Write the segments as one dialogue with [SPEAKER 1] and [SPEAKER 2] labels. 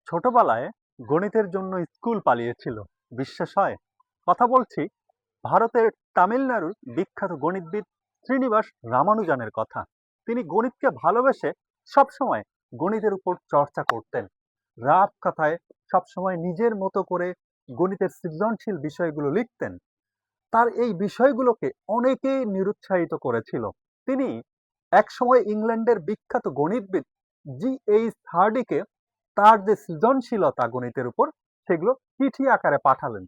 [SPEAKER 1] ছোটবেলায় গণিতের জন্য স্কুল পালিয়েছিল, বিশ্বাস হয়? কথা বলছি ভারতের তামিলনাড়ুর বিখ্যাত গণিতবিদ শ্রীনিবাস রামানুজানের কথা। তিনি গণিতকে ভালোবেসে সবসময় গণিতের উপর চর্চা করতেন। রাফ কথায় সবসময় নিজের মতো করে গণিতের সৃজনশীল বিষয়গুলো লিখতেন। তার এই বিষয়গুলোকে অনেকেই নিরুৎসাহিত করেছিল। তিনি একসময় ইংল্যান্ডের বিখ্যাত গণিতবিদ G.H. হার্ডিকে তার যে সৃজনশীলতা গণিতের উপর সেগুলো চিঠি আকারে পাঠালেন।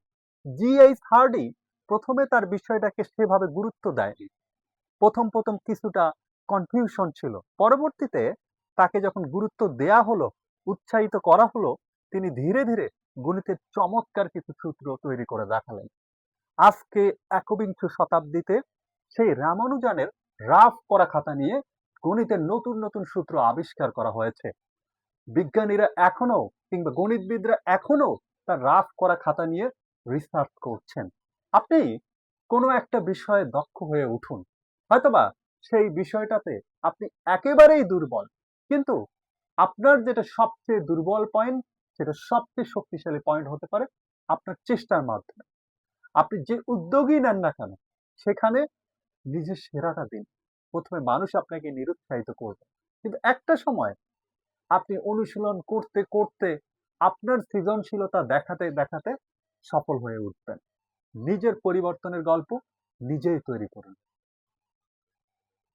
[SPEAKER 1] G.H. হার্ডি প্রথমে তার বিষয়টাকে সেভাবে গুরুত্ব দেয়নি। প্রথম কিছুটা কনফিউশন ছিল। পরবর্তীতে তাকে যখন গুরুত্ব দেয়া হলো, উৎসাহিত করা হলো, তিনি ধীরে ধীরে গণিতের চমৎকার কিছু সূত্র তৈরি করে দেখালেন। আজকে একবিংশ শতাব্দীতে সেই রামানুজানের রাফ করা খাতা নিয়ে গণিতের নতুন নতুন সূত্র আবিষ্কার করা হয়েছে। বিজ্ঞানীরা এখনো কিংবা গণিতবিদরা এখনো তার রাফ করা খাতা নিয়ে রিসার্চ করছেন। আপনি কোনো একটা বিষয়ে দক্ষ হয়ে উঠুন, হয়তোবা সেই বিষয়টাতে আপনি একেবারেই দুর্বল, কিন্তু আপনার যেটা সবচেয়ে দুর্বল পয়েন্ট সেটা সবচেয়ে শক্তিশালী পয়েন্ট হতে পারে আপনার চেষ্টার মাধ্যমে। আপনি যে উদ্যোগই নেন না কেন সেখানে নিজের সেরাটা দিন। প্রথমে মানুষ আপনাকে নিরুৎসাহিত করবে, কিন্তু একটা সময় আপনি অনুশীলন করতে করতে আপনার সৃজনশীলতা দেখাতে দেখাতে সফল হয়ে উঠবেন। নিজের পরিবর্তনের গল্প নিজেই তৈরি করুন।